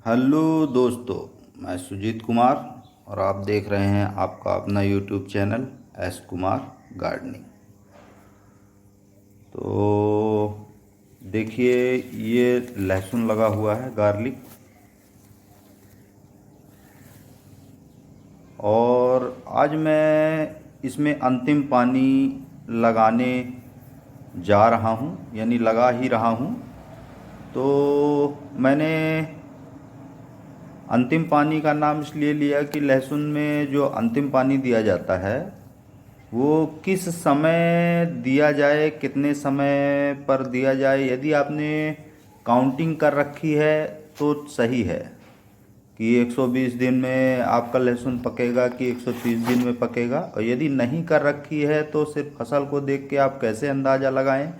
Hello दोस्तों, मैं सुजीत कुमार और आप देख रहे हैं आपका अपना YouTube channel S Kumar gardening. तो देखिए, ये लहसुन लगा हुआ है, गार्लिक, और आज मैं इसमें अंतिम पानी लगाने जा रहा हूँ, यानी लगा ही रहा हूँ। तो मैंने अंतिम पानी का नाम इसलिए लिया कि लहसुन में जो अंतिम पानी दिया जाता है वो किस समय दिया जाए, कितने समय पर दिया जाए। यदि आपने काउंटिंग कर रखी है तो सही है कि 120 दिन में आपका लहसुन पकेगा कि 130 दिन में पकेगा, और यदि नहीं कर रखी है तो सिर्फ फसल को देख के आप कैसे अंदाज़ा लगाएं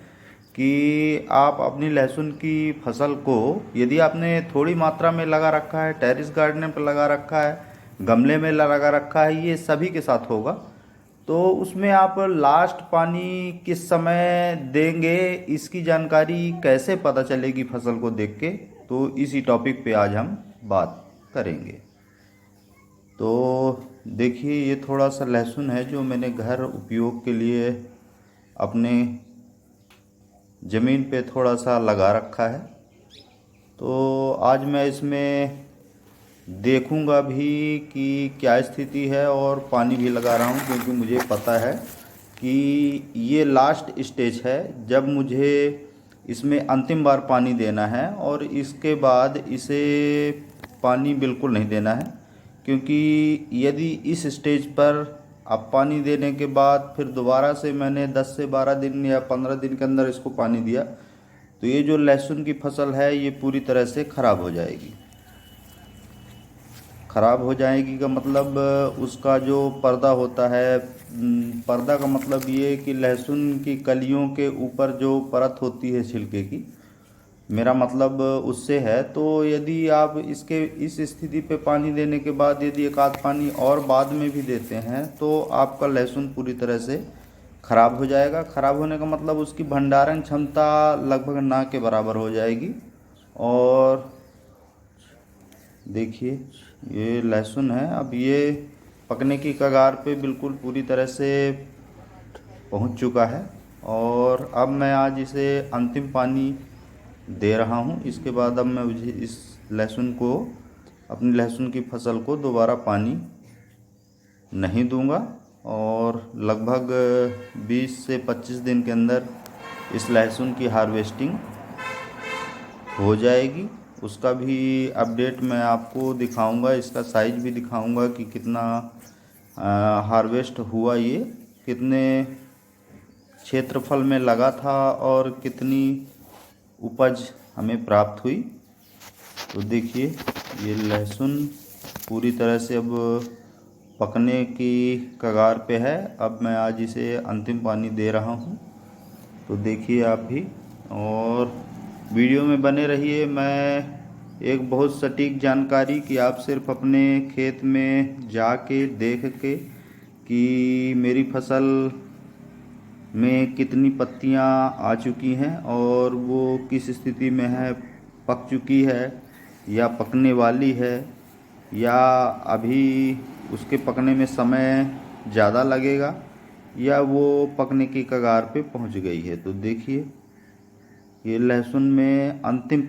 कि आप अपनी लहसुन की फसल को, यदि आपने थोड़ी मात्रा में लगा रखा है, टेरेस गार्डन पर लगा रखा है, गमले में लगा रखा है, ये सभी के साथ होगा, तो उसमें आप लास्ट पानी किस समय देंगे इसकी जानकारी कैसे पता चलेगी फसल को देख के। तो इसी टॉपिक पे आज हम बात करेंगे। तो देखिए, ये थोड़ा सा लहसुन है जो मैंने घर उपयोग के लिए अपने ज़मीन पे थोड़ा सा लगा रखा है। तो आज मैं इसमें देखूंगा भी कि क्या स्थिति है, और पानी भी लगा रहा हूं क्योंकि मुझे पता है कि ये लास्ट स्टेज है जब मुझे इसमें अंतिम बार पानी देना है, और इसके बाद इसे पानी बिल्कुल नहीं देना है। क्योंकि यदि इस स्टेज पर अब पानी देने के बाद फिर दोबारा से मैंने 10 से 12 दिन या 15 दिन के अंदर इसको पानी दिया तो ये जो लहसुन की फसल है ये पूरी तरह से ख़राब हो जाएगी। ख़राब हो जाएगी का मतलब उसका जो पर्दा होता है, पर्दा का मतलब ये कि लहसुन की कलियों के ऊपर जो परत होती है छिलके की, मेरा मतलब उससे है। तो यदि आप इसके इस स्थिति पे पानी देने के बाद यदि एक आध पानी और बाद में भी देते हैं तो आपका लहसुन पूरी तरह से ख़राब हो जाएगा। ख़राब होने का मतलब उसकी भंडारण क्षमता लगभग ना के बराबर हो जाएगी। और देखिए, ये लहसुन है, अब ये पकने की कगार पे बिल्कुल पूरी तरह से पहुंच चुका है, और अब मैं आज इसे अंतिम पानी दे रहा हूं। इसके बाद अब मैं मुझे इस लहसुन को, अपनी लहसुन की फसल को दोबारा पानी नहीं दूंगा, और लगभग 20 से 25 दिन के अंदर इस लहसुन की हार्वेस्टिंग हो जाएगी। उसका भी अपडेट मैं आपको दिखाऊंगा, इसका साइज भी दिखाऊंगा कि कितना हार्वेस्ट हुआ, ये कितने क्षेत्रफल में लगा था और कितनी उपज हमें प्राप्त हुई। तो देखिए, ये लहसुन पूरी तरह से अब पकने की कगार पे है। अब मैं आज इसे अंतिम पानी दे रहा हूँ, तो देखिए आप भी, और वीडियो में बने रहिए। मैं एक बहुत सटीक जानकारी कि आप सिर्फ अपने खेत में जाके देख के कि मेरी फसल में कितनी पत्तियां आ चुकी हैं और वो किस स्थिति में है, पक चुकी है या पकने वाली है, या अभी उसके पकने में समय ज़्यादा लगेगा, या वो पकने की कगार पे पहुंच गई है। तो देखिए, ये लहसुन में अंतिम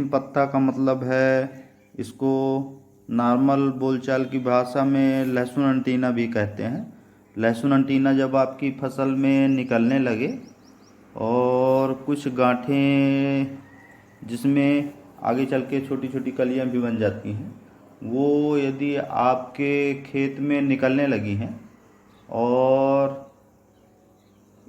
पत्ता का मतलब है, इसको नॉर्मल बोलचाल की भाषा में लहसुन अंटीना भी कहते हैं। लहसुन अंटीना जब आपकी फसल में निकलने लगे और कुछ गांठें जिसमें आगे चल के छोटी छोटी कलियां भी बन जाती हैं, वो यदि आपके खेत में निकलने लगी हैं और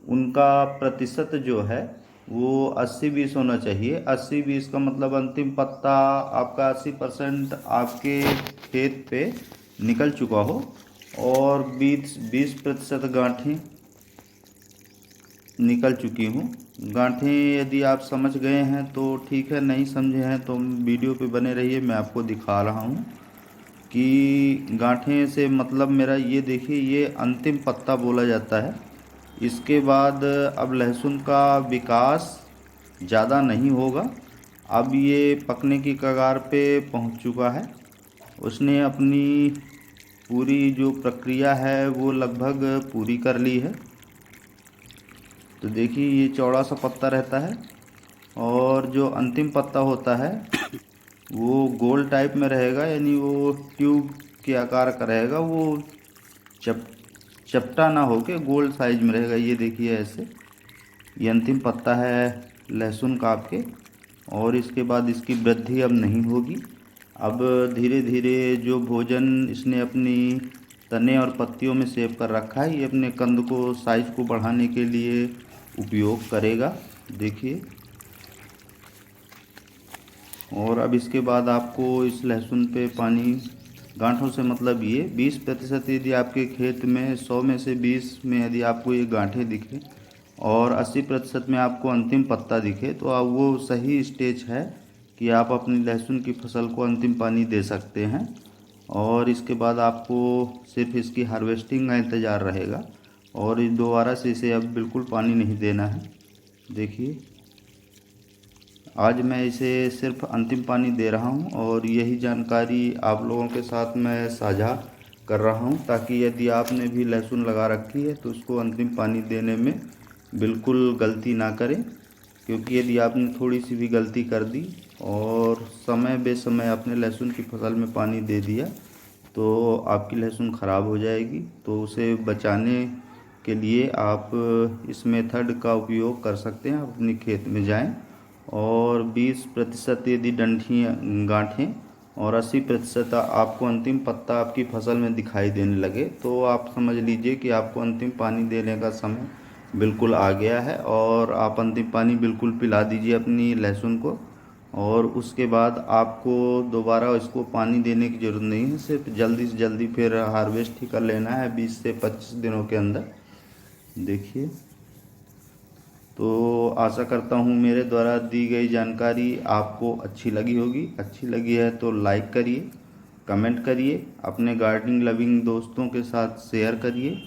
उनका प्रतिशत जो है वो 80-20 होना चाहिए। 80-20 का मतलब अंतिम पत्ता आपका 80% आपके खेत पे निकल चुका हो, और 20% गांठें निकल चुकी हूँ। गांठें यदि आप समझ गए हैं तो ठीक है, नहीं समझे हैं तो वीडियो पे बने रहिए, मैं आपको दिखा रहा हूँ कि गांठें से मतलब मेरा ये देखिए, ये अंतिम पत्ता बोला जाता है। इसके बाद अब लहसुन का विकास ज़्यादा नहीं होगा। अब ये पकने की कगार पे पहुंच चुका है। उसने अपनी पूरी जो प्रक्रिया है वो लगभग पूरी कर ली है। तो देखिए ये चौड़ा सा पत्ता रहता है और जो अंतिम पत्ता होता है वो गोल टाइप में रहेगा, यानी वो ट्यूब के आकार का रहेगा। वो चप चपटा ना होके गोल साइज में रहेगा। ये देखिए ऐसे, ये अंतिम पत्ता है लहसुन का आपके। और इसके बाद इसकी वृद्धि अब नहीं होगी। अब धीरे धीरे जो भोजन इसने अपनी तने और पत्तियों में सेव कर रखा है, ये अपने कंद को साइज को बढ़ाने के लिए उपयोग करेगा। देखिए, और अब इसके बाद आपको इस लहसुन पे पानी गांठों से, मतलब ये 20% यदि आपके खेत में 100 में से 20 में यदि आपको ये गांठें दिखे और 80% में आपको अंतिम पत्ता दिखे, तो आप वो सही स्टेज है कि आप अपनी लहसुन की फसल को अंतिम पानी दे सकते हैं। और इसके बाद आपको सिर्फ इसकी हार्वेस्टिंग का इंतज़ार रहेगा और दोबारा से इसे अब बिल्कुल पानी नहीं देना है। देखिए, आज मैं इसे सिर्फ अंतिम पानी दे रहा हूं और यही जानकारी आप लोगों के साथ मैं साझा कर रहा हूं, ताकि यदि आपने भी लहसुन लगा रखी है तो उसको अंतिम पानी देने में बिल्कुल गलती ना करें। क्योंकि यदि आपने थोड़ी सी भी गलती कर दी और समय बेसमय आपने लहसुन की फसल में पानी दे दिया तो आपकी लहसुन ख़राब हो जाएगी। तो उसे बचाने के लिए आप इस मेथड का उपयोग कर सकते हैं। आप अपने खेत में जाएं और 20% यदि डंठियाँ गांठें और 80% आपको अंतिम पत्ता आपकी फसल में दिखाई देने लगे, तो आप समझ लीजिए कि आपको अंतिम पानी देने का समय बिल्कुल आ गया है। और आप अंतिम पानी बिल्कुल पिला दीजिए अपनी लहसुन को। और उसके बाद आपको दोबारा इसको पानी देने की ज़रूरत नहीं है, सिर्फ जल्दी से जल्दी फिर हार्वेस्ट ही कर लेना है 20 से 25 दिनों के अंदर। देखिए, तो आशा करता हूँ मेरे द्वारा दी गई जानकारी आपको अच्छी लगी होगी। अच्छी लगी है तो लाइक करिए, कमेंट करिए, अपने गार्डनिंग लविंग दोस्तों के साथ शेयर करिए।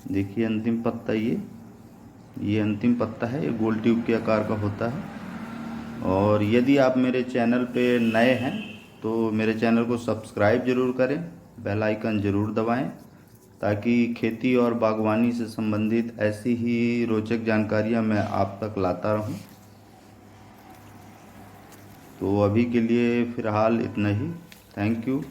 देखिए अंतिम पत्ता, ये अंतिम पत्ता है, ये गोल ट्यूब के आकार का होता है। और यदि आप मेरे चैनल पे नए हैं तो मेरे चैनल को सब्सक्राइब ज़रूर करें, बेल आइकन ज़रूर दबाएं, ताकि खेती और बागवानी से संबंधित ऐसी ही रोचक जानकारियां मैं आप तक लाता रहूं। तो अभी के लिए फ़िलहाल इतना ही। Thank you.